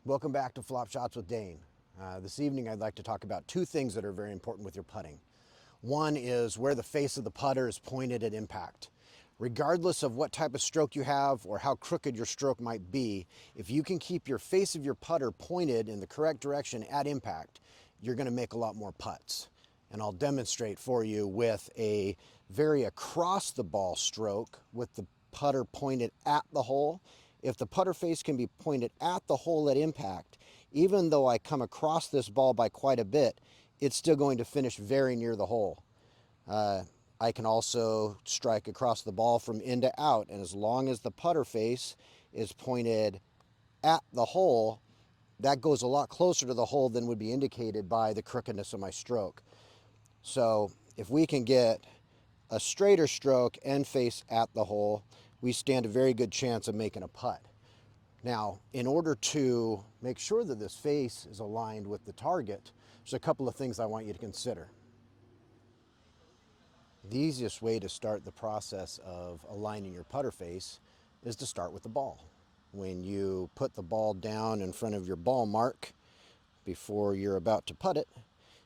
Welcome back to Flop Shots with Dane. This evening I'd like to talk about two things that are very important with your putting. One is where the face of the putter is pointed at impact. Regardless of what type of stroke you have or how crooked your stroke might be, if you can keep your face of your putter pointed in the correct direction at impact, you're going to make a lot more putts. And I'll demonstrate for you with a very across the ball stroke with the putter pointed at the hole. If the putter face can be pointed at the hole at impact, even though I come across this ball by quite a bit, it's still going to finish very near the hole. I can also strike across the ball from in to out, and as long as the putter face is pointed at the hole, that goes a lot closer to the hole than would be indicated by the crookedness of my stroke. So if we can get a straighter stroke and face at the hole, we stand a very good chance of making a putt. Now, in order to make sure that this face is aligned with the target, there's a couple of things I want you to consider. The easiest way to start the process of aligning your putter face is to start with the ball. When you put the ball down in front of your ball mark before you're about to putt it,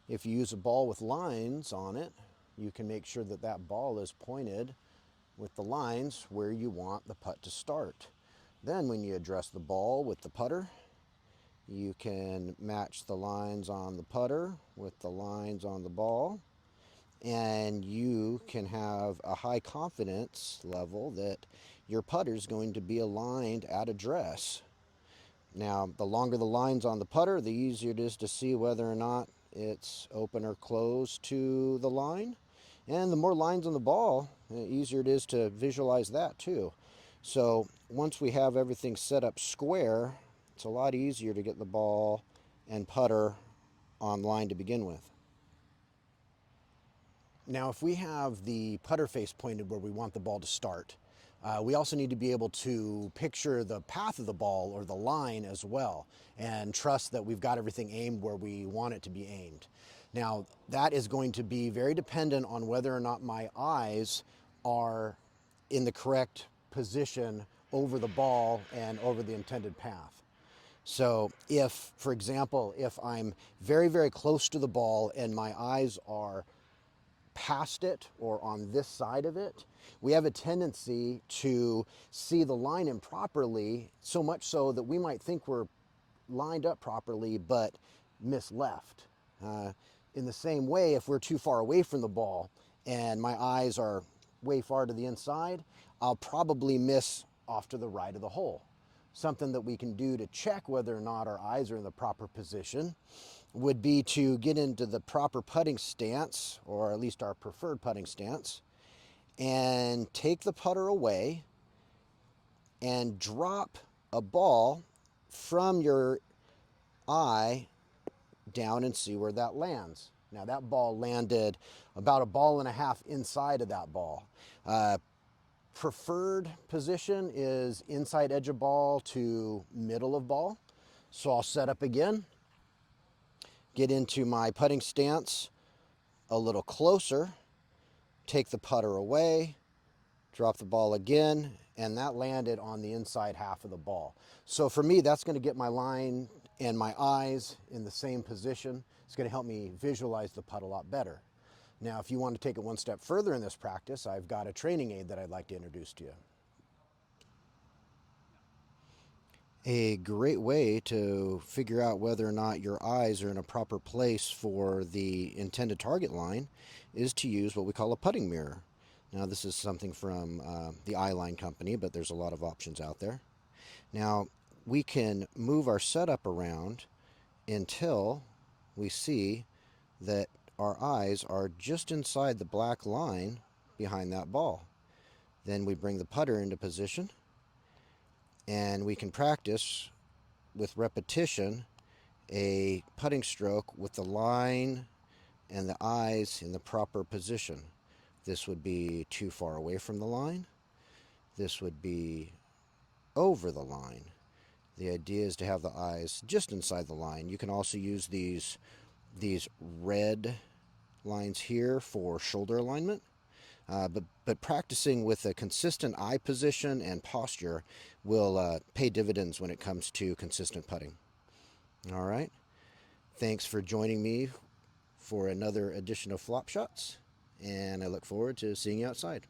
if you use a ball with lines on it, you can make sure that that ball is pointed with the lines where you want the putt to start. Then when you address the ball with the putter, you can match the lines on the putter with the lines on the ball, and you can have a high confidence level that your putter is going to be aligned at address. Now, the longer the lines on the putter, the easier it is to see whether or not it's open or closed to the line. And the more lines on the ball, the easier it is to visualize that too. So once we have everything set up square, it's a lot easier to get the ball and putter on line to begin with. Now, if we have the putter face pointed where we want the ball to start, we also need to be able to picture the path of the ball or the line as well and trust that we've got everything aimed where we want it to be aimed. Now, that is going to be very dependent on whether or not my eyes are in the correct position over the ball and over the intended path. So if, for example, if I'm very, very close to the ball and my eyes are past it or on this side of it, we have a tendency to see the line improperly, so much so that we might think we're lined up properly but miss left. In the same way, if we're too far away from the ball and my eyes are way far to the inside, I'll probably miss off to the right of the hole. Something that we can do to check whether or not our eyes are in the proper position would be to get into the proper putting stance, or at least our preferred putting stance, and take the putter away and drop a ball from your eye down and see where that lands. Now that ball landed about a ball and a half inside of that ball. Preferred position is inside edge of ball to middle of ball. So I'll set up again, get into my putting stance a little closer, take the putter away, drop the ball again, and that landed on the inside half of the ball. So for me, that's going to get my line and my eyes in the same position. It's going to help me visualize the putt a lot better. Now, if you want to take it one step further in this practice, I've got a training aid that I'd like to introduce to you. A great way to figure out whether or not your eyes are in a proper place for the intended target line is to use what we call a putting mirror. Now, this is something from the Eyeline company, but there's a lot of options out there. Now, we can move our setup around until we see that our eyes are just inside the black line behind that ball. Then we bring the putter into position, and we can practice with repetition a putting stroke with the line and the eyes in the proper position. This would be too far away from the line. This would be over the line. The idea is to have the eyes just inside the line. You can also use these red lines here for shoulder alignment. But practicing with a consistent eye position and posture will pay dividends when it comes to consistent putting. All right. Thanks for joining me for another edition of Flop Shots, and I look forward to seeing you outside.